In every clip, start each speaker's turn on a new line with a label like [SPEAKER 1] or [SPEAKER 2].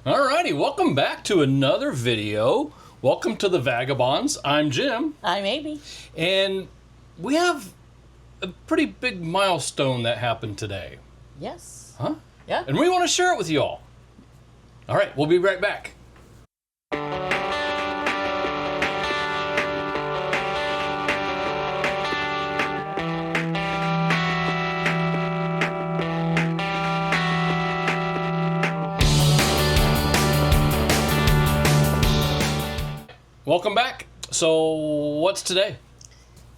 [SPEAKER 1] Alrighty, welcome back to another video. Welcome to the Vagabond'Z. I'm Jim.
[SPEAKER 2] I'm Amy.
[SPEAKER 1] And we have a pretty big milestone that happened today.
[SPEAKER 2] Yes.
[SPEAKER 1] Huh?
[SPEAKER 2] Yeah.
[SPEAKER 1] And we want to share it with you all. Alright, we'll be right back. Welcome back. So, what's today?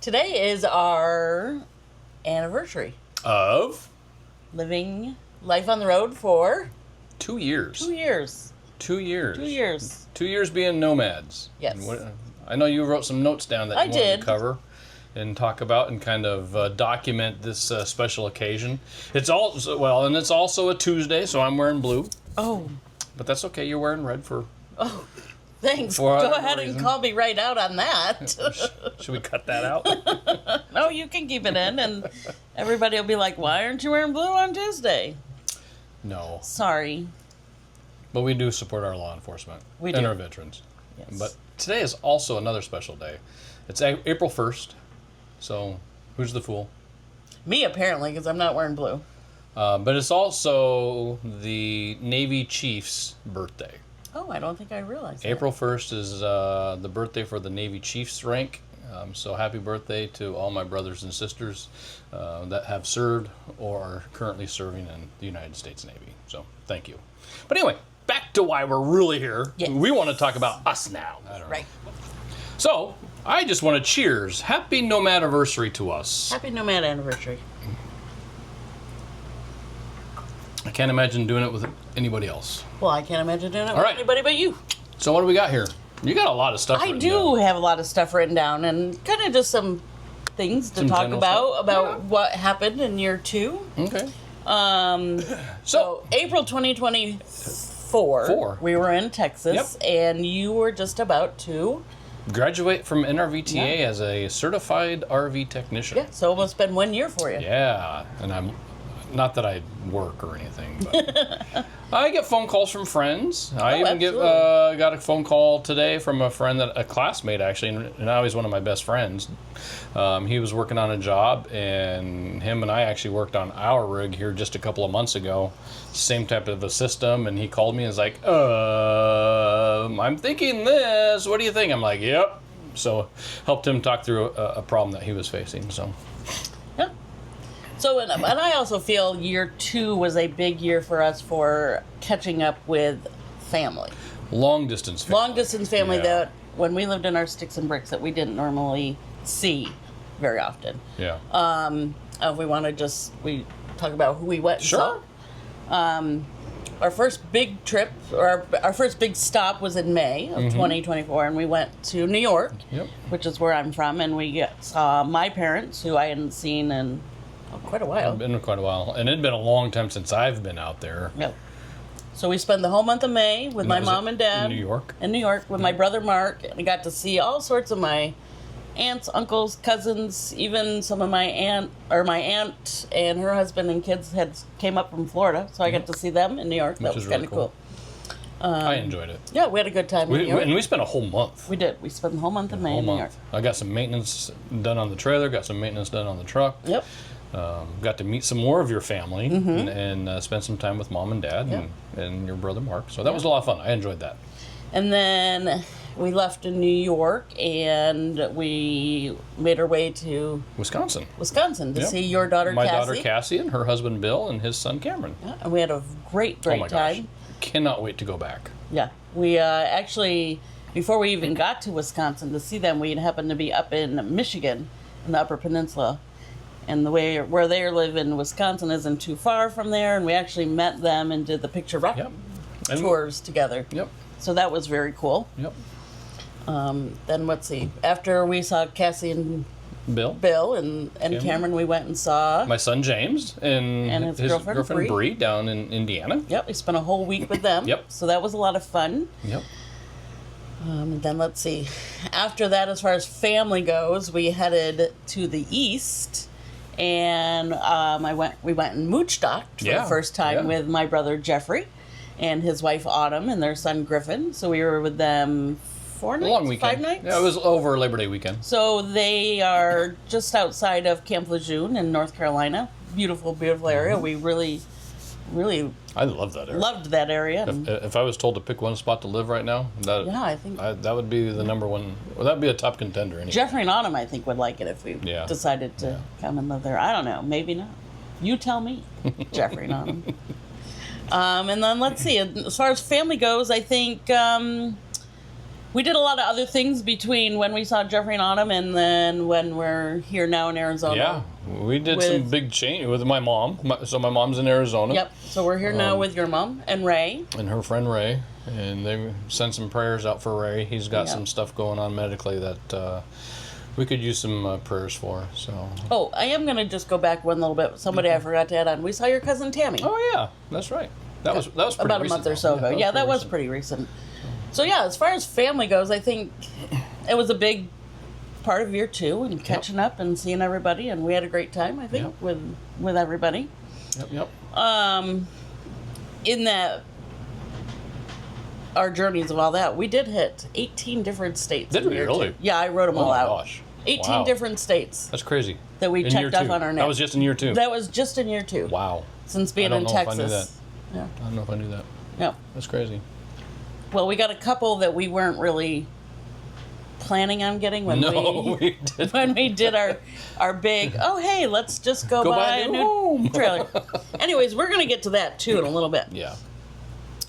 [SPEAKER 2] Today is our anniversary.
[SPEAKER 1] Of?
[SPEAKER 2] Living life on the road for
[SPEAKER 1] 2 years.
[SPEAKER 2] 2 years.
[SPEAKER 1] 2 years.
[SPEAKER 2] 2 years.
[SPEAKER 1] 2 years being nomads.
[SPEAKER 2] Yes.
[SPEAKER 1] And I know you wrote some notes down that you wanted to cover and talk about and kind of document this special occasion. It's also, well, and it's also a Tuesday, so I'm wearing blue.
[SPEAKER 2] Oh.
[SPEAKER 1] But that's okay. You're wearing red for.
[SPEAKER 2] Oh. Thanks.
[SPEAKER 1] For
[SPEAKER 2] Go ahead and call me right out on that.
[SPEAKER 1] Should we cut that out?
[SPEAKER 2] No, you can keep it in, and everybody will be like, "Why aren't you wearing blue on Tuesday?"
[SPEAKER 1] No.
[SPEAKER 2] Sorry.
[SPEAKER 1] But we do support our law enforcement
[SPEAKER 2] We do.
[SPEAKER 1] and our veterans.
[SPEAKER 2] Yes.
[SPEAKER 1] But today is also another special day. It's April 1st. So, who's the fool?
[SPEAKER 2] Me, apparently, because I'm not wearing blue.
[SPEAKER 1] But it's also the Navy Chief's birthday.
[SPEAKER 2] Oh, I don't think I realized
[SPEAKER 1] April 1st is the birthday for the Navy Chief's rank. So happy birthday to all my brothers and sisters that have served or are currently serving in the United States Navy. So thank you. But anyway, back to why we're really here.
[SPEAKER 2] Yes.
[SPEAKER 1] We want to talk about us now. I don't know.
[SPEAKER 2] Right.
[SPEAKER 1] So I just want to cheers. Happy Nomadiversary to us.
[SPEAKER 2] Happy Nomad anniversary.
[SPEAKER 1] I can't imagine doing it with anybody else.
[SPEAKER 2] Well, I can't imagine doing it
[SPEAKER 1] All
[SPEAKER 2] with
[SPEAKER 1] right.
[SPEAKER 2] anybody but you.
[SPEAKER 1] So what do we got here? You got a lot of stuff.
[SPEAKER 2] I
[SPEAKER 1] written
[SPEAKER 2] do
[SPEAKER 1] down.
[SPEAKER 2] have a lot of stuff written down, and kind of just some things to
[SPEAKER 1] Some
[SPEAKER 2] talk
[SPEAKER 1] general
[SPEAKER 2] about
[SPEAKER 1] stuff.
[SPEAKER 2] what happened in year 2.
[SPEAKER 1] Okay.
[SPEAKER 2] So
[SPEAKER 1] So
[SPEAKER 2] April 2024, we were in Texas, and you were just about to.
[SPEAKER 1] graduate from NRVTA as a certified RV technician.
[SPEAKER 2] Yeah, so almost been 1 year for you.
[SPEAKER 1] Yeah, and I'm not that I work or anything, but I get phone calls from friends. I even got a phone call today from a friend, a classmate actually, and now he's one of my best friends. He was working on a job, and him and I actually worked on our rig here just a couple of months ago. Same type of a system, and he called me and was like, I'm thinking this. What do you think? I'm like, yep. So helped him talk through a problem that he was facing. So.
[SPEAKER 2] Yeah. So, and I also feel year 2 was a big year for us for catching up with family.
[SPEAKER 1] Long distance family.
[SPEAKER 2] Long distance family that when we lived in our sticks and bricks that we didn't normally see very often.
[SPEAKER 1] Yeah.
[SPEAKER 2] We want to we talk about who we went and
[SPEAKER 1] Sure.
[SPEAKER 2] saw. Our first big trip, or our first big stop was in May of 2024, and we went to New York, which is where I'm from, and we saw my parents, who I hadn't seen in quite a while.
[SPEAKER 1] It's been quite a while, and it'd been a long time since I've been out there.
[SPEAKER 2] Yep. So we spent the whole month of May with my mom and dad
[SPEAKER 1] in New York.
[SPEAKER 2] In New York with my brother Mark, and I got to see all sorts of my aunts, uncles, cousins, even some of my aunt and her husband and kids came up from Florida, so I got to see them in New York. That was kind of cool.
[SPEAKER 1] I enjoyed it.
[SPEAKER 2] Yeah, we had a good time in New York.
[SPEAKER 1] And we spent a whole month.
[SPEAKER 2] We did. We spent the whole month of May in New York.
[SPEAKER 1] I got some maintenance done on the trailer, got some maintenance done on the truck.
[SPEAKER 2] Yep.
[SPEAKER 1] Got to meet some more of your family and spend some time with mom and dad and your brother Mark. So that was a lot of fun. I enjoyed that.
[SPEAKER 2] And then we left in New York and we made our way to
[SPEAKER 1] Wisconsin
[SPEAKER 2] to see your daughter
[SPEAKER 1] My
[SPEAKER 2] Cassie.
[SPEAKER 1] daughter Cassie and her husband Bill and his son Cameron.
[SPEAKER 2] Yeah, and we had a great
[SPEAKER 1] Oh my
[SPEAKER 2] time.
[SPEAKER 1] gosh. Cannot wait to go back.
[SPEAKER 2] Yeah. We actually, before we even got to Wisconsin to see them, we happened to be up in Michigan in the Upper Peninsula. And where they live in Wisconsin isn't too far from there, and we actually met them and did the picture rock tours together.
[SPEAKER 1] Yep.
[SPEAKER 2] So that was very cool.
[SPEAKER 1] Yep.
[SPEAKER 2] Then let's see. After we saw Cassie and
[SPEAKER 1] Bill
[SPEAKER 2] and Cameron, we went and saw
[SPEAKER 1] my son James and his girlfriend Bree down in Indiana.
[SPEAKER 2] Yep, we spent a whole week with them.
[SPEAKER 1] Yep.
[SPEAKER 2] So that was a lot of fun.
[SPEAKER 1] Yep.
[SPEAKER 2] And then let's see. After that, as far as family goes, we headed to the east, and we went and mooch docked for the first time with my brother Jeffrey. and his wife Autumn and their son Griffin. So we were with them 4 nights,
[SPEAKER 1] long weekend.
[SPEAKER 2] 5 nights.
[SPEAKER 1] Yeah, it was over Labor Day weekend.
[SPEAKER 2] So they are just outside of Camp Lejeune in North Carolina. Beautiful, beautiful area. We really
[SPEAKER 1] I love that area.
[SPEAKER 2] loved that area.
[SPEAKER 1] If I was told to pick one spot to live right now,
[SPEAKER 2] I think
[SPEAKER 1] that would be the number one. Well, that'd be a top contender. Anyway.
[SPEAKER 2] Jeffrey and Autumn, I think, would like it if we decided to come and live there. I don't know. Maybe not. You tell me, Jeffrey and Autumn. And then let's see. As far as family goes, I think we did a lot of other things between when we saw Jeffrey and Autumn and then when we're here now in Arizona.
[SPEAKER 1] Yeah, we did some big change with my mom. So my mom's in Arizona.
[SPEAKER 2] Yep. So we're here now with your mom and Ray.
[SPEAKER 1] And her friend Ray. And they sent some prayers out for Ray. He's got some stuff going on medically that we could use some prayers for. So.
[SPEAKER 2] Oh, I am going to just go back one little bit. Somebody I forgot to add on. We saw your cousin Tammy.
[SPEAKER 1] Oh, yeah. That's right. That was pretty
[SPEAKER 2] about a month or so ago. Yeah, that was pretty recent. So yeah, as far as family goes, I think it was a big part of year 2 and catching up and seeing everybody, and we had a great time, I think, with everybody.
[SPEAKER 1] Yep.
[SPEAKER 2] In that, our journeys of all that, we did hit 18 different states.
[SPEAKER 1] Did we really?
[SPEAKER 2] Yeah, I wrote them all out.
[SPEAKER 1] Oh my gosh.
[SPEAKER 2] 18 different states.
[SPEAKER 1] That's crazy.
[SPEAKER 2] That we checked off on our net.
[SPEAKER 1] That was just in year 2.
[SPEAKER 2] That was just in year 2.
[SPEAKER 1] Wow.
[SPEAKER 2] Since being in Texas.
[SPEAKER 1] I knew that.
[SPEAKER 2] Yeah.
[SPEAKER 1] I don't know if I knew that.
[SPEAKER 2] Yeah.
[SPEAKER 1] That's crazy.
[SPEAKER 2] Well, we got a couple that we weren't really planning on getting when we did our big, oh hey, let's just go buy a new trailer. Anyways, we're gonna get to that too in a little bit.
[SPEAKER 1] Yeah.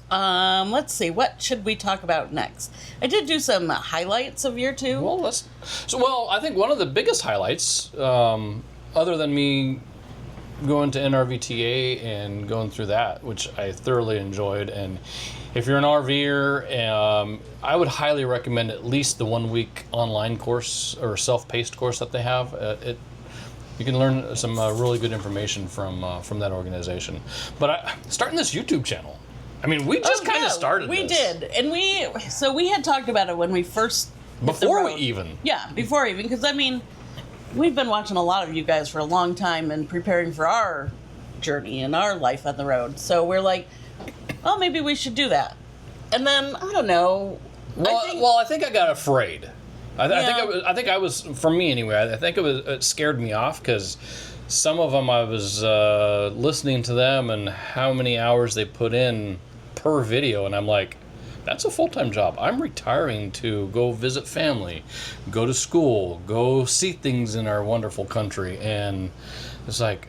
[SPEAKER 2] Let's see, what should we talk about next? I did do some highlights of year 2.
[SPEAKER 1] Well, I think one of the biggest highlights, other than me going to NRVTA and going through that, which I thoroughly enjoyed, and if you're an RVer, I would highly recommend at least the 1-week online course or self-paced course that they have. You can learn some really good information from that organization. But starting this YouTube channel, I mean, we just kind of started.
[SPEAKER 2] We did, and we had talked about it when we first
[SPEAKER 1] before we even.
[SPEAKER 2] Yeah, before even, because I mean, we've been watching a lot of you guys for a long time and preparing for our journey and our life on the road. So we're like, well, maybe we should do that. And then I don't know.
[SPEAKER 1] I think I got afraid. I think I was, for me anyway. I think it scared me off because some of them I was listening to them and how many hours they put in per video, and I'm like, that's a full-time job. I'm retiring to go visit family, go to school, go see things in our wonderful country, and it's like.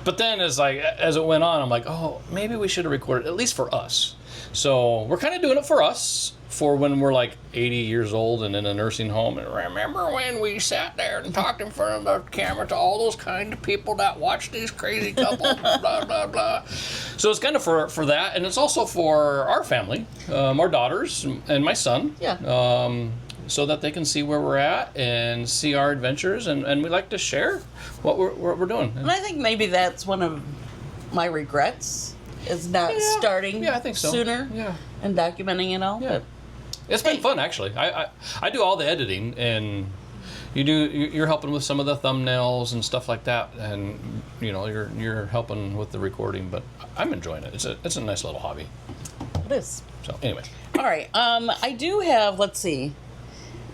[SPEAKER 1] But then as it went on, I'm like, oh, maybe we should have recorded, at least for us. So we're kind of doing it for us, for when we're like 80 years old and in a nursing home. And remember when we sat there and talked in front of the camera to all those kind of people that watch these crazy couples, blah, blah, blah. So it's kind of for that. And it's also for our family, our daughters and my son.
[SPEAKER 2] Yeah.
[SPEAKER 1] So that they can see where we're at and see our adventures, and we like to share what we're doing.
[SPEAKER 2] And I think maybe that's one of my regrets is not starting sooner and documenting it all.
[SPEAKER 1] Yeah. But it's been fun, actually. I do all the editing, and you're helping with some of the thumbnails and stuff like that, and you're helping with the recording. But I'm enjoying it. It's a nice little hobby.
[SPEAKER 2] It is.
[SPEAKER 1] So anyway.
[SPEAKER 2] All right. I do have. Let's see.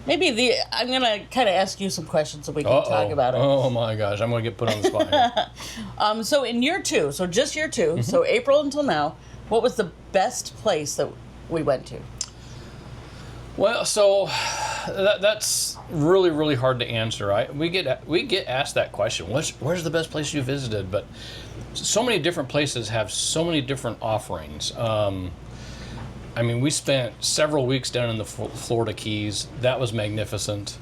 [SPEAKER 2] Maybe I'm going to kind of ask you some questions so we can talk about it.
[SPEAKER 1] Oh my gosh, I'm going to get put on the spot here.
[SPEAKER 2] So in year 2, so just year 2, so April until now, what was the best place that we went to?
[SPEAKER 1] Well, so that's really, really hard to answer. We get asked that question. Where's the best place you visited? But so many different places have so many different offerings. I mean, we spent several weeks down in the Florida Keys. That was magnificent.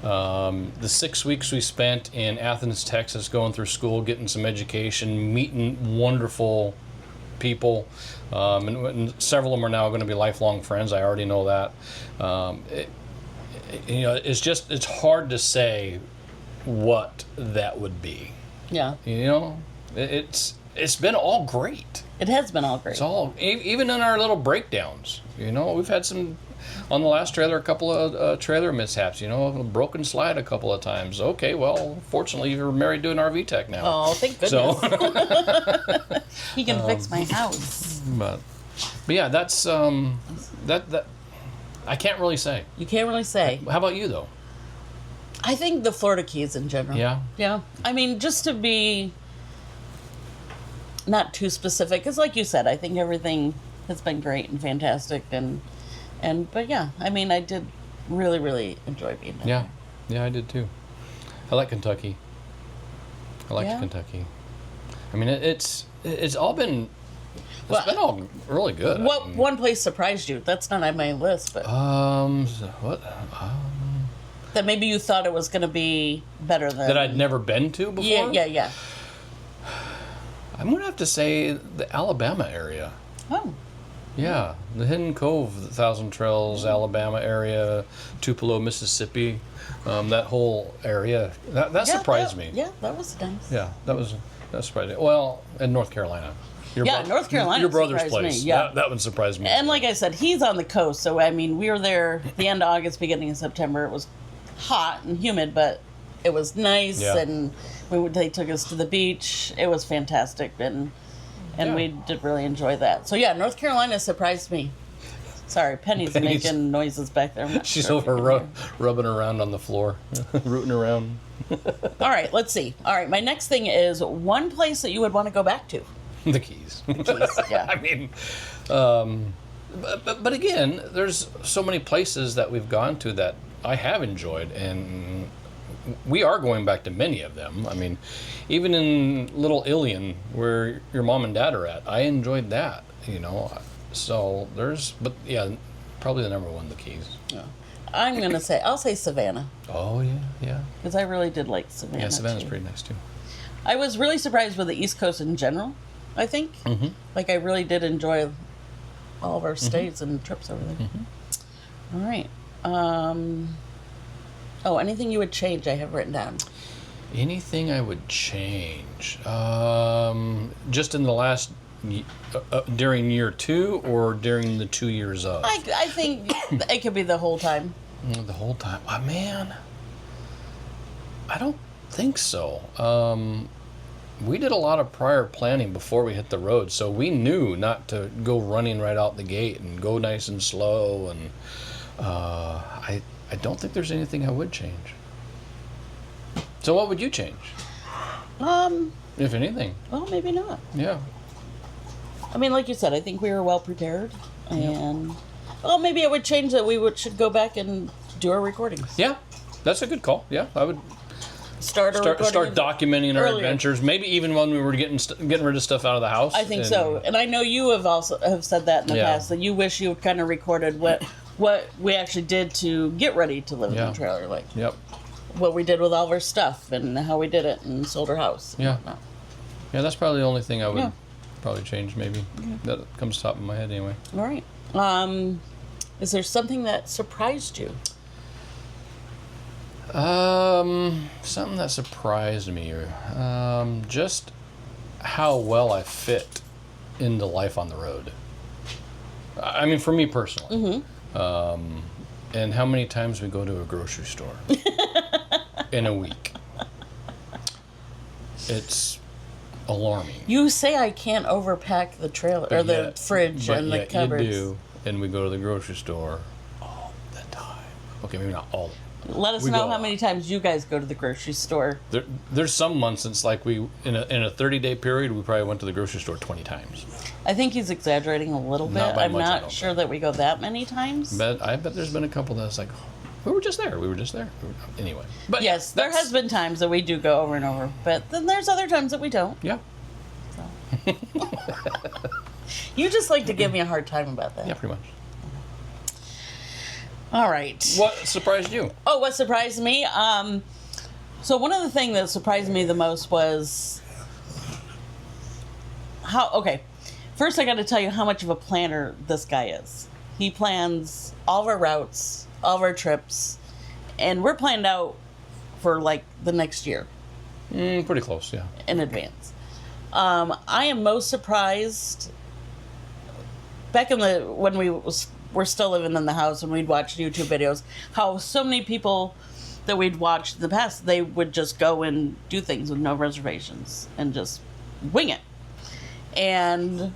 [SPEAKER 1] The 6 weeks we spent in Athens, Texas, going through school, getting some education, meeting wonderful people, and several of them are now going to be lifelong friends. I already know that. It's hard to say what that would be.
[SPEAKER 2] Yeah.
[SPEAKER 1] It's been all great.
[SPEAKER 2] It has been all great.
[SPEAKER 1] It's all, even in our little breakdowns, we've had some, on the last trailer, a couple of trailer mishaps, a broken slide a couple of times. Okay, well, fortunately, you're married to an RV tech now.
[SPEAKER 2] Oh, thank goodness.
[SPEAKER 1] So,
[SPEAKER 2] he can fix my house.
[SPEAKER 1] But yeah, that's that I can't really say.
[SPEAKER 2] You can't really say.
[SPEAKER 1] How about you though?
[SPEAKER 2] I think the Florida Keys in general.
[SPEAKER 1] Yeah.
[SPEAKER 2] Yeah. I mean, just to be not too specific, because like you said, I think everything has been great and fantastic, but yeah, I mean, I did really, really enjoy being there.
[SPEAKER 1] Yeah. Yeah, I did too. I like Kentucky. I liked
[SPEAKER 2] Yeah.
[SPEAKER 1] Kentucky. I mean, it's all been
[SPEAKER 2] Well,
[SPEAKER 1] been all really good.
[SPEAKER 2] What one place surprised you? That's not on my list, but
[SPEAKER 1] What
[SPEAKER 2] that maybe you thought it was going to be better than
[SPEAKER 1] that I'd never been to before?
[SPEAKER 2] Yeah.
[SPEAKER 1] I'm gonna have to say the Alabama area.
[SPEAKER 2] Oh,
[SPEAKER 1] Yeah, the Hidden Cove, the Thousand Trails, Alabama area, Tupelo, Mississippi, that whole area. That
[SPEAKER 2] yeah,
[SPEAKER 1] surprised me.
[SPEAKER 2] Yeah, that was nice.
[SPEAKER 1] Yeah, that surprised me. Well, and North Carolina.
[SPEAKER 2] North Carolina.
[SPEAKER 1] Your brother's
[SPEAKER 2] surprised
[SPEAKER 1] place.
[SPEAKER 2] Me, yeah.
[SPEAKER 1] That one surprised me.
[SPEAKER 2] And like I said, he's on the coast, so I mean, we were there the end of August, beginning of September. It was hot and humid, but it was nice,
[SPEAKER 1] Yeah.
[SPEAKER 2] and they took us to the beach. It was fantastic, and
[SPEAKER 1] Yeah.
[SPEAKER 2] we did really enjoy that. So yeah, North Carolina surprised me. Sorry, Penny's making noises back there. I'm not
[SPEAKER 1] She's
[SPEAKER 2] sure if you
[SPEAKER 1] over
[SPEAKER 2] can hear.
[SPEAKER 1] rubbing around on the floor, rooting around.
[SPEAKER 2] All right, let's see. All right, my next thing is one place that you would want to go back to.
[SPEAKER 1] The Keys.
[SPEAKER 2] Yeah.
[SPEAKER 1] I mean, but again, there's so many places that we've gone to that I have enjoyed, and we are going back to many of them. I mean, even in Little Ilion, where your mom and dad are at, I enjoyed that, you know. So but yeah, probably the number one, the Keys.
[SPEAKER 2] Yeah. I'll say Savannah,
[SPEAKER 1] Oh, yeah.
[SPEAKER 2] because I really did like Savannah.
[SPEAKER 1] Yeah, Savannah's
[SPEAKER 2] too.
[SPEAKER 1] pretty nice, too.
[SPEAKER 2] I was really surprised with the East Coast in general, I think.
[SPEAKER 1] Mm-hmm.
[SPEAKER 2] Like, I really did enjoy all of our stays and trips over there.
[SPEAKER 1] Mm-hmm.
[SPEAKER 2] All right. Anything you would change, I have written down.
[SPEAKER 1] Anything I would change? Just in the last, during year 2 or during the 2 years of?
[SPEAKER 2] I think it could be the whole time.
[SPEAKER 1] The whole time. Oh, man. I don't think so. We did a lot of prior planning before we hit the road, so we knew not to go running right out the gate and go nice and slow. And I don't think there's anything I would change. So what would you change, if anything?
[SPEAKER 2] Well, maybe not.
[SPEAKER 1] Yeah.
[SPEAKER 2] I mean, like you said, I think we were well prepared, and well, maybe it would change that should go back and do our recordings.
[SPEAKER 1] Yeah, that's a good call. Yeah, I would
[SPEAKER 2] Start
[SPEAKER 1] documenting our
[SPEAKER 2] earlier.
[SPEAKER 1] adventures. Maybe even when we were getting rid of stuff out of the house.
[SPEAKER 2] I think so, and I know you have said that in the
[SPEAKER 1] Yeah.
[SPEAKER 2] past, that you wish you kind of recorded what we actually did to get ready to live in the trailer, like
[SPEAKER 1] Yep.
[SPEAKER 2] what we did with all of our stuff and how we did it and sold our house.
[SPEAKER 1] Yeah.
[SPEAKER 2] No.
[SPEAKER 1] Yeah, that's probably the only thing I would
[SPEAKER 2] Yeah.
[SPEAKER 1] probably change. Maybe that comes top of my head anyway.
[SPEAKER 2] All right. Is there something that surprised you?
[SPEAKER 1] Something that surprised me, just how well I fit into life on the road. I mean, for me personally. And how many times we go to a grocery store in a week. It's alarming.
[SPEAKER 2] You say I can't overpack the trailer or the fridge and the cupboards.
[SPEAKER 1] You do, and we go to the grocery store all the time. Okay, maybe not all.
[SPEAKER 2] Let us know how many times you guys go to the grocery store.
[SPEAKER 1] There's some months it's like in a 30-day period we probably went to the grocery store 20 times.
[SPEAKER 2] I think he's exaggerating a little bit.
[SPEAKER 1] Not by
[SPEAKER 2] I'm
[SPEAKER 1] much, I
[SPEAKER 2] not
[SPEAKER 1] don't
[SPEAKER 2] sure that we go that many times.
[SPEAKER 1] But I bet there's been a couple that's like, we were just there. Anyway. But
[SPEAKER 2] Yes, there has been times that we do go over and over, but then there's other times that we don't.
[SPEAKER 1] Yeah.
[SPEAKER 2] You just like to give me a hard time about that.
[SPEAKER 1] Yeah, pretty much.
[SPEAKER 2] All right.
[SPEAKER 1] What surprised you?
[SPEAKER 2] Oh, what surprised me? So one of the things that surprised me the most was first I got to tell you how much of a planner this guy is. He plans all of our routes, all of our trips, and we're planned out for like the next year.
[SPEAKER 1] Pretty close, yeah.
[SPEAKER 2] In advance. I am most surprised back when we're still living in the house and we'd watch YouTube videos, how so many people that we'd watched in the past, they would just go and do things with no reservations and just wing it. And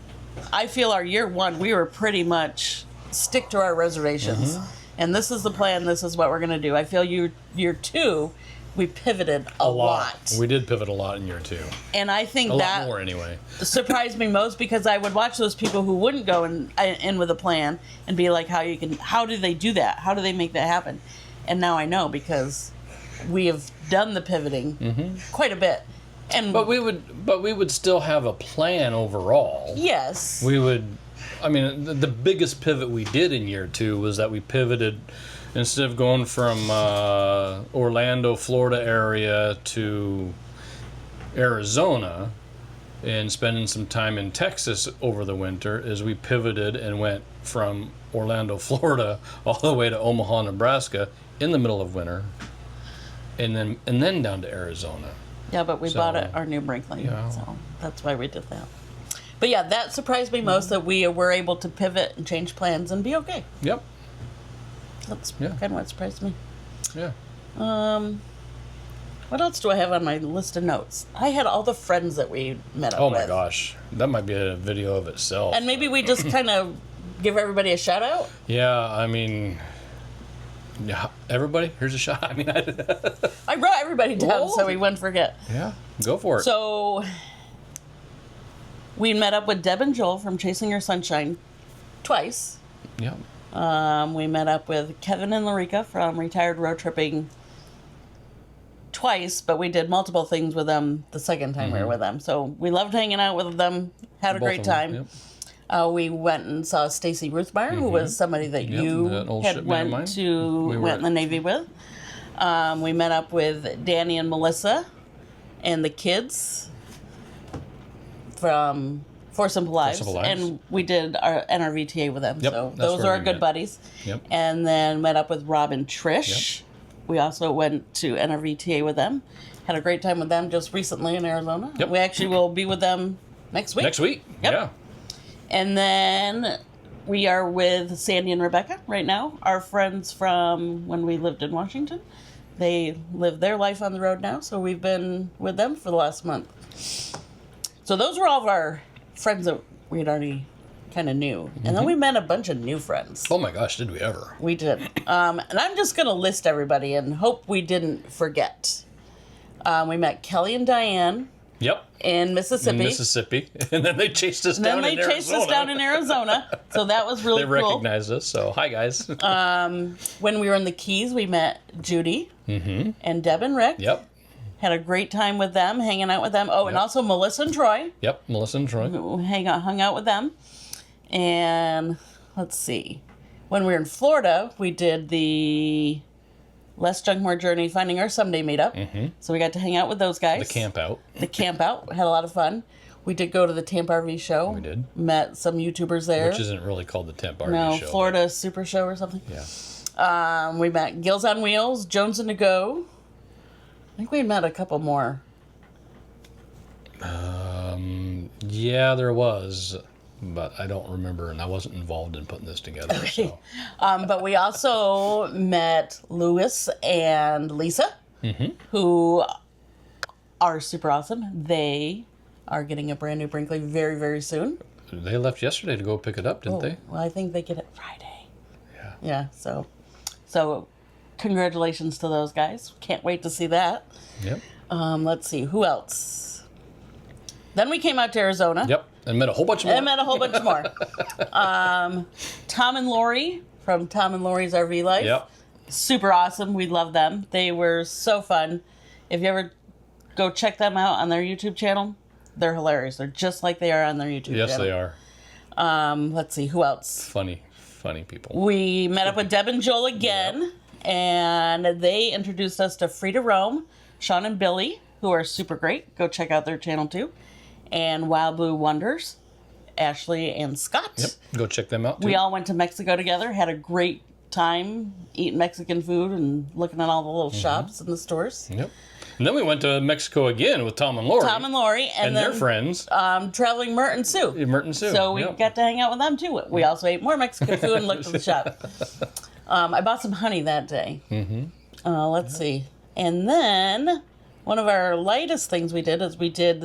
[SPEAKER 2] I feel our year one, we were pretty much stick to our reservations. And this is the plan. This is what we're going to do. I feel year two, we pivoted a lot.
[SPEAKER 1] We did pivot a lot in year 2.
[SPEAKER 2] And I think
[SPEAKER 1] a
[SPEAKER 2] that
[SPEAKER 1] lot more anyway.
[SPEAKER 2] surprised me most because I would watch those people who wouldn't go in with a plan and be like, how do they do that? How do they make that happen? And now I know because we have done the pivoting quite a bit. And
[SPEAKER 1] but we would still have a plan overall.
[SPEAKER 2] Yes.
[SPEAKER 1] We would. I mean, the biggest pivot we did in year 2 was that we pivoted. Instead of going from Orlando, Florida area to Arizona and spending some time in Texas over the winter, is we pivoted and went from Orlando, Florida, all the way to Omaha, Nebraska in the middle of winter, and then down to Arizona.
[SPEAKER 2] Yeah, but we bought our new Brinkley, so that's why we did that. But yeah, that surprised me most that we were able to pivot and change plans and be okay.
[SPEAKER 1] Yep.
[SPEAKER 2] That's kind of what surprised me.
[SPEAKER 1] Yeah.
[SPEAKER 2] What else do I have on my list of notes? I had all the friends that we met up with.
[SPEAKER 1] Oh my gosh, that might be a video of itself.
[SPEAKER 2] And maybe we just kind of give everybody a shout out.
[SPEAKER 1] Yeah, I mean, everybody, here's a shot. I mean,
[SPEAKER 2] I wrote everybody down so we wouldn't forget.
[SPEAKER 1] Yeah, go for it.
[SPEAKER 2] So we met up with Deb and Joel from Chasing Your Sunshine twice.
[SPEAKER 1] Yeah.
[SPEAKER 2] We met up with Kevin and Larica from Retired Road Tripping twice, but we did multiple things with them the second time we were with them. So we loved hanging out with them, had a great time. Yep. We went and saw Stacy Ruthmeyer, who was somebody that you had went in the Navy with. We met up with Danny and Melissa and the kids from For Simple Lives. And we did our NRVTA with them.
[SPEAKER 1] Yep,
[SPEAKER 2] so those are our good buddies.
[SPEAKER 1] Yep.
[SPEAKER 2] And then met up with Rob and Trish. Yep. We also went to NRVTA with them. Had a great time with them just recently in Arizona.
[SPEAKER 1] Yep.
[SPEAKER 2] We actually will be with them next week.
[SPEAKER 1] Next week,
[SPEAKER 2] yep.
[SPEAKER 1] Yeah.
[SPEAKER 2] And then we are with Sandy and Rebecca right now, our friends from when we lived in Washington. They live their life on the road now, so we've been with them for the last month. So those were all of our friends that we had already kind of knew. And then we met a bunch of new friends.
[SPEAKER 1] Oh my gosh, did we ever?
[SPEAKER 2] We did. And I'm just going to list everybody and hope we didn't forget. We met Kelly and Diane.
[SPEAKER 1] Yep.
[SPEAKER 2] In Mississippi.
[SPEAKER 1] And then they chased us down in Arizona.
[SPEAKER 2] Then they chased us down in Arizona. So that was really cool.
[SPEAKER 1] They recognized us, so hi guys.
[SPEAKER 2] When we were in the Keys, we met Judy and Deb and Rick.
[SPEAKER 1] Yep.
[SPEAKER 2] Had a great time with them, hanging out with them. Oh, and also Melissa and Troy.
[SPEAKER 1] Yep, Melissa and Troy.
[SPEAKER 2] Hung out with them. And let's see. When we were in Florida, we did the Less Junk More Journey Finding Our Someday meetup. So we got to hang out with those guys.
[SPEAKER 1] The camp out.
[SPEAKER 2] Had a lot of fun. We did go to the Tampa RV show.
[SPEAKER 1] We did.
[SPEAKER 2] Met some YouTubers there.
[SPEAKER 1] Which isn't really called the Tampa RV show.
[SPEAKER 2] No, Florida Super Show or something.
[SPEAKER 1] Yeah.
[SPEAKER 2] We met Gills on Wheels, Jones and To Go. I think we met a couple more.
[SPEAKER 1] Yeah, there was. But I don't remember, and I wasn't involved in putting this together. Okay. So.
[SPEAKER 2] But we also met Louis and Lisa, who are super awesome. They are getting a brand new Brinkley very, very soon.
[SPEAKER 1] They left yesterday to go pick it up, didn't they?
[SPEAKER 2] Well, I think they get it Friday.
[SPEAKER 1] Yeah.
[SPEAKER 2] Yeah, so congratulations to those guys. Can't wait to see that.
[SPEAKER 1] Yep.
[SPEAKER 2] Let's see, who else? Then we came out to Arizona.
[SPEAKER 1] Yep. And met a whole bunch more.
[SPEAKER 2] Tom and Lori from Tom and Lori's RV Life.
[SPEAKER 1] Yep.
[SPEAKER 2] Super awesome. We love them. They were so fun. If you ever go check them out on their YouTube channel, they're hilarious. They're just like they are on their YouTube channel.
[SPEAKER 1] Yes, they are.
[SPEAKER 2] Let's see. Who else?
[SPEAKER 1] Funny people.
[SPEAKER 2] We met up with Deb and Joel again, and they introduced us to Free to Roam, Sean and Billy, who are super great. Go check out their channel, too. And Wild Blue Wonders, Ashley and Scott.
[SPEAKER 1] Yep, go check them out, too.
[SPEAKER 2] We all went to Mexico together, had a great time eating Mexican food and looking at all the little shops and the stores.
[SPEAKER 1] Yep. And then we went to Mexico again with Tom and Lori.
[SPEAKER 2] And then,
[SPEAKER 1] their friends.
[SPEAKER 2] Traveling Mert and Sue.
[SPEAKER 1] So
[SPEAKER 2] we got to hang out with them, too. We also ate more Mexican food and looked at the shop. I bought some honey that day. Let's see. And then one of our lightest things we did is we did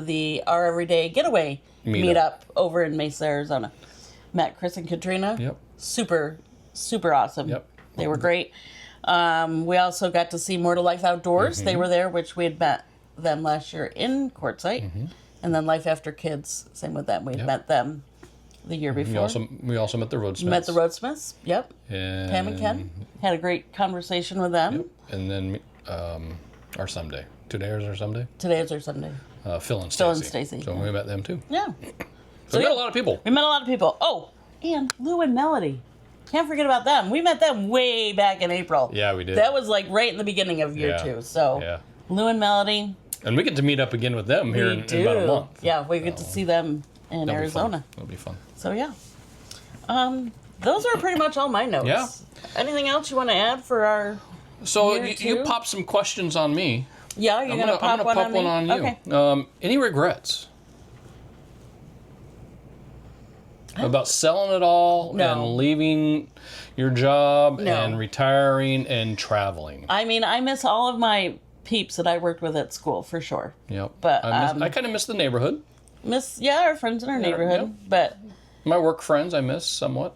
[SPEAKER 2] our Everyday Getaway meet up over in Mesa, Arizona. Met Chris and Katrina.
[SPEAKER 1] Yep.
[SPEAKER 2] Super, super awesome.
[SPEAKER 1] Yep.
[SPEAKER 2] They were great. We also got to see More to Life Outdoors. They were there, which we had met them last year in Quartzsite. And then Life After Kids, same with them. We had met them the year before.
[SPEAKER 1] We also met the Roadsmiths.
[SPEAKER 2] Met the Roadsmiths, yep.
[SPEAKER 1] And
[SPEAKER 2] Pam and Ken. Had a great conversation with them.
[SPEAKER 1] Yep. And then our Sunday. Today is our Sunday?
[SPEAKER 2] Today is our Sunday.
[SPEAKER 1] Phil and Stacy.
[SPEAKER 2] Phil and Stacy.
[SPEAKER 1] So we met them too.
[SPEAKER 2] Yeah.
[SPEAKER 1] So we met a lot of people.
[SPEAKER 2] We met a lot of people. Oh, and Lou and Melody. Can't forget about them. We met them way back in April.
[SPEAKER 1] Yeah, we did.
[SPEAKER 2] That was like right in the beginning of year 2. So Lou and Melody.
[SPEAKER 1] And we get to meet up again with them here in about a month.
[SPEAKER 2] Yeah, we get to see them in Arizona.
[SPEAKER 1] That'll be fun.
[SPEAKER 2] So yeah. Those are pretty much all my notes.
[SPEAKER 1] Yeah.
[SPEAKER 2] Anything else you want to add for our
[SPEAKER 1] So
[SPEAKER 2] year
[SPEAKER 1] you
[SPEAKER 2] two?
[SPEAKER 1] pop some questions on me.
[SPEAKER 2] Yeah, you're going to pop
[SPEAKER 1] I'm
[SPEAKER 2] one
[SPEAKER 1] gonna
[SPEAKER 2] on
[SPEAKER 1] pop
[SPEAKER 2] me?
[SPEAKER 1] one on you.
[SPEAKER 2] Okay.
[SPEAKER 1] Any regrets? About selling it all
[SPEAKER 2] No.
[SPEAKER 1] and leaving your job
[SPEAKER 2] No.
[SPEAKER 1] and retiring and traveling?
[SPEAKER 2] I mean, I miss all of my peeps that I worked with at school, for sure.
[SPEAKER 1] Yep.
[SPEAKER 2] But,
[SPEAKER 1] I kind of miss the neighborhood.
[SPEAKER 2] Our friends in our neighborhood.
[SPEAKER 1] yep.
[SPEAKER 2] But
[SPEAKER 1] My work friends I miss somewhat.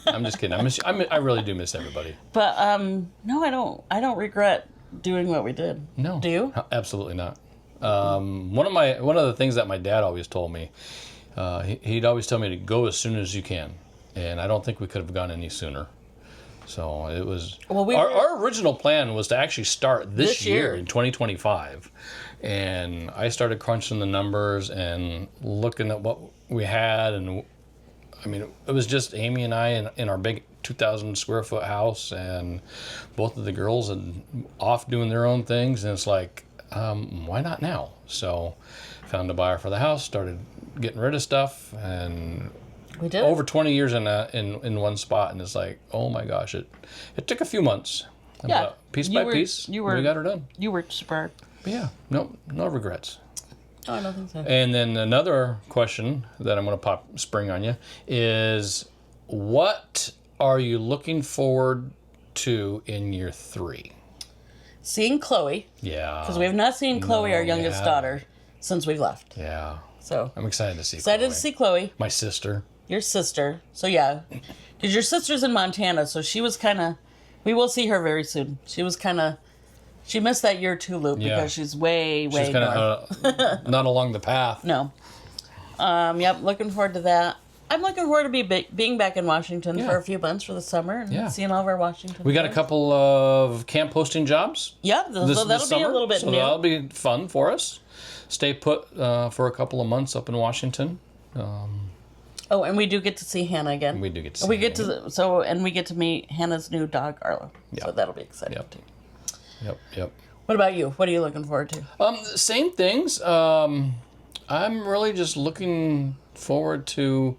[SPEAKER 1] I'm just kidding. I really do miss everybody.
[SPEAKER 2] But no, I don't regret doing what we did.
[SPEAKER 1] No.
[SPEAKER 2] Do you?
[SPEAKER 1] Absolutely not. One of the things that my dad always told me, he'd always tell me to go as soon as you can, and I don't think we could have gone any sooner. So it was. Well, our original plan was to actually start this year in 2025, and I started crunching the numbers and looking at what we had, and I mean, it was just Amy and I in our big 2,000 square foot house, and both of the girls and off doing their own things, and it's like, why not now? So found a buyer for the house, started getting rid of stuff, and
[SPEAKER 2] we did
[SPEAKER 1] over 20 years in one spot, and it's like, oh my gosh, it took a few months.
[SPEAKER 2] Yeah.
[SPEAKER 1] But piece by piece, we got her done.
[SPEAKER 2] You were superb.
[SPEAKER 1] But yeah, no regrets.
[SPEAKER 2] Oh, I don't think so.
[SPEAKER 1] And then another question that I'm going to spring on you is, what are you looking forward to in year 3?
[SPEAKER 2] Seeing Chloe.
[SPEAKER 1] Yeah.
[SPEAKER 2] Because we have not seen Chloe, our youngest daughter, since we've left.
[SPEAKER 1] Yeah.
[SPEAKER 2] So
[SPEAKER 1] I'm excited to see
[SPEAKER 2] Excited
[SPEAKER 1] Chloe.
[SPEAKER 2] to see Chloe.
[SPEAKER 1] My sister.
[SPEAKER 2] Your sister. So yeah. Because your sister's in Montana, so she was kind of... We will see her very soon. She was kind of... She missed that year 2 loop because she's way
[SPEAKER 1] She's kind of not along the path.
[SPEAKER 2] No. Yep, looking forward to that. I'm looking forward to being back in Washington for a few months for the summer and seeing all of our Washington
[SPEAKER 1] We got
[SPEAKER 2] friends.
[SPEAKER 1] a couple of camp posting jobs.
[SPEAKER 2] Yeah, so that'll be a little bit new.
[SPEAKER 1] That'll be fun for us. Stay put for a couple of months up in Washington.
[SPEAKER 2] Oh, and we do get to see Hannah again.
[SPEAKER 1] We do get to see
[SPEAKER 2] we get to meet Hannah's new dog, Arlo.
[SPEAKER 1] Yeah.
[SPEAKER 2] So that'll be exciting
[SPEAKER 1] Yep.
[SPEAKER 2] too.
[SPEAKER 1] Yep.
[SPEAKER 2] What about you? What are you looking forward to?
[SPEAKER 1] Same things. I'm really just looking forward to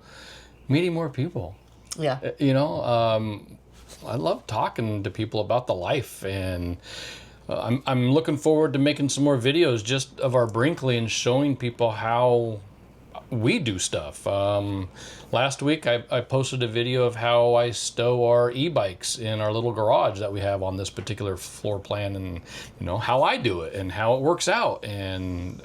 [SPEAKER 1] meeting more people.
[SPEAKER 2] Yeah.
[SPEAKER 1] I love talking to people about the life, and I'm looking forward to making some more videos just of our Brinkley and showing people how we do stuff. Last week I posted a video of how I stow our e-bikes in our little garage that we have on this particular floor plan, and how I do it and how it works out, and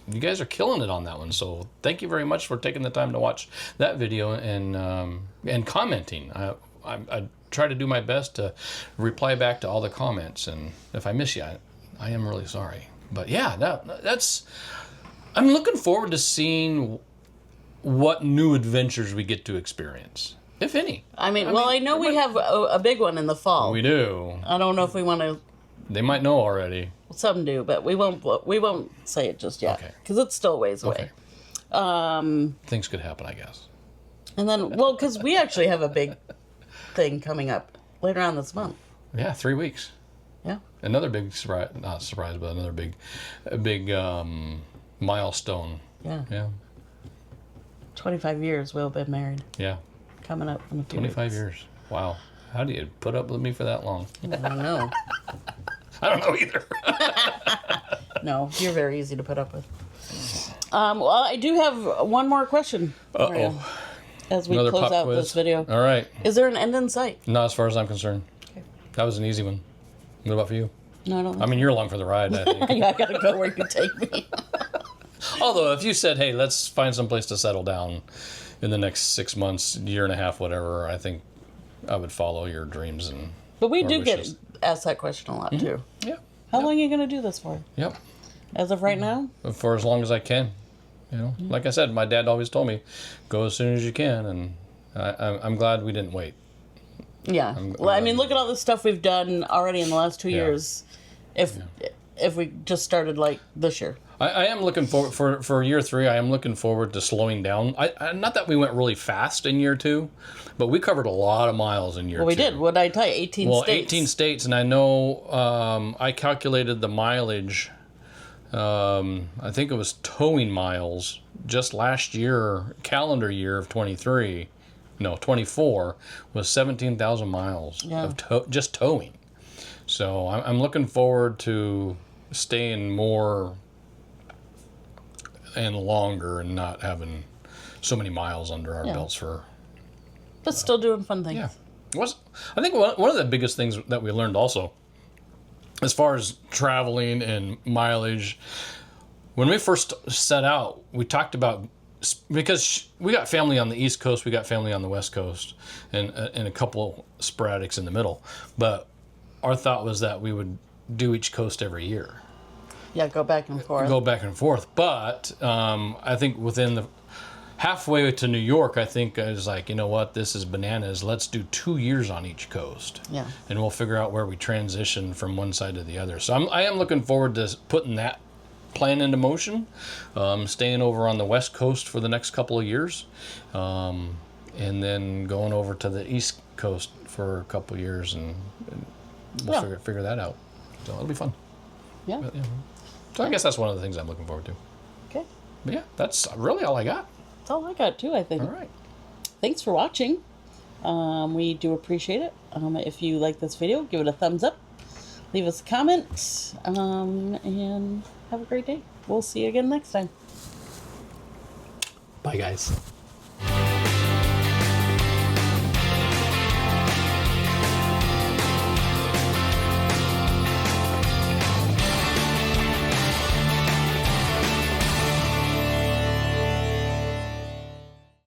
[SPEAKER 1] you guys are killing it on that one. So thank you very much for taking the time to watch that video and commenting. I try to do my best to reply back to all the comments, and if I miss you, I am really sorry. But yeah, that's I'm looking forward to seeing what new adventures we get to experience, if any.
[SPEAKER 2] I know we have a big one in the fall.
[SPEAKER 1] We do.
[SPEAKER 2] I don't know if we want to.
[SPEAKER 1] They might know already.
[SPEAKER 2] Some do, but we won't say it just yet because it's still a ways away.
[SPEAKER 1] Things could happen, I guess.
[SPEAKER 2] And then, because we actually have a big thing coming up later on this month.
[SPEAKER 1] Yeah, 3 weeks.
[SPEAKER 2] Yeah.
[SPEAKER 1] Another big surprise, not surprise, but another big milestone.
[SPEAKER 2] Yeah.
[SPEAKER 1] Yeah.
[SPEAKER 2] 25 years we'll have been married.
[SPEAKER 1] Yeah.
[SPEAKER 2] Coming up in a few
[SPEAKER 1] 25
[SPEAKER 2] weeks.
[SPEAKER 1] years. Wow. How do you put up with me for that long?
[SPEAKER 2] I don't know.
[SPEAKER 1] I don't know either.
[SPEAKER 2] No, you're very easy to put up with. Well, I do have one more question.
[SPEAKER 1] Uh-oh.
[SPEAKER 2] As we
[SPEAKER 1] Another
[SPEAKER 2] close
[SPEAKER 1] pop
[SPEAKER 2] out
[SPEAKER 1] quiz.
[SPEAKER 2] this video.
[SPEAKER 1] All right.
[SPEAKER 2] Is there an end in sight?
[SPEAKER 1] Not as far as I'm concerned.
[SPEAKER 2] Okay.
[SPEAKER 1] That was an easy one. What about for you?
[SPEAKER 2] No, I don't.
[SPEAKER 1] I mean, you're along for the ride, I think.
[SPEAKER 2] I gotta go where you take me.
[SPEAKER 1] Although, if you said, "Hey, let's find some place to settle down in the next 6 months, year and a half, whatever," I think I would follow your dreams and.
[SPEAKER 2] But we do
[SPEAKER 1] wishes.
[SPEAKER 2] get asked that question a lot too.
[SPEAKER 1] Yeah.
[SPEAKER 2] How long are you going to do this for?
[SPEAKER 1] Yep.
[SPEAKER 2] As of right now?
[SPEAKER 1] For as long as I can. You know, like I said, my dad always told me, "Go as soon as you can," and I'm glad we didn't wait.
[SPEAKER 2] Yeah. Well, I mean, look at all the stuff we've done already in the last 2 years. If we just started like this year.
[SPEAKER 1] I am looking forward for year 3. I am looking forward to slowing down. Not that we went really fast in year 2, but we covered a lot of miles in year 2.
[SPEAKER 2] Well, we did. What did I tell you? 18 states.
[SPEAKER 1] 18 states, and I know I calculated the mileage. I think it was towing miles just last year, calendar year of 24 was 17,000 miles of just towing. So I'm looking forward to staying more and longer and not having so many miles under our belts for.
[SPEAKER 2] But still doing fun things.
[SPEAKER 1] Yeah. I think one of the biggest things that we learned also, as far as traveling and mileage, when we first set out, we talked about, because we got family on the East Coast, we got family on the West Coast, and a couple sporadics in the middle. But our thought was that we would do each coast every year.
[SPEAKER 2] Yeah, go back and forth.
[SPEAKER 1] Go back and forth. But I think within the halfway to New York, I think I was like, you know what, this is bananas. Let's do 2 years on each coast.
[SPEAKER 2] Yeah.
[SPEAKER 1] And we'll figure out where we transition from one side to the other. So I am looking forward to putting that plan into motion, staying over on the West Coast for the next couple of years, and then going over to the East Coast for a couple of years, and we'll figure that out. So it'll be fun.
[SPEAKER 2] Yeah.
[SPEAKER 1] But, so I guess that's one of the things I'm looking forward to.
[SPEAKER 2] Okay.
[SPEAKER 1] But yeah, that's really all I got.
[SPEAKER 2] That's all I got too, I think.
[SPEAKER 1] All right.
[SPEAKER 2] Thanks for watching. We do appreciate it. If you like this video, give it a thumbs up. Leave us a comment. And have a great day. We'll see you again next time.
[SPEAKER 1] Bye, guys.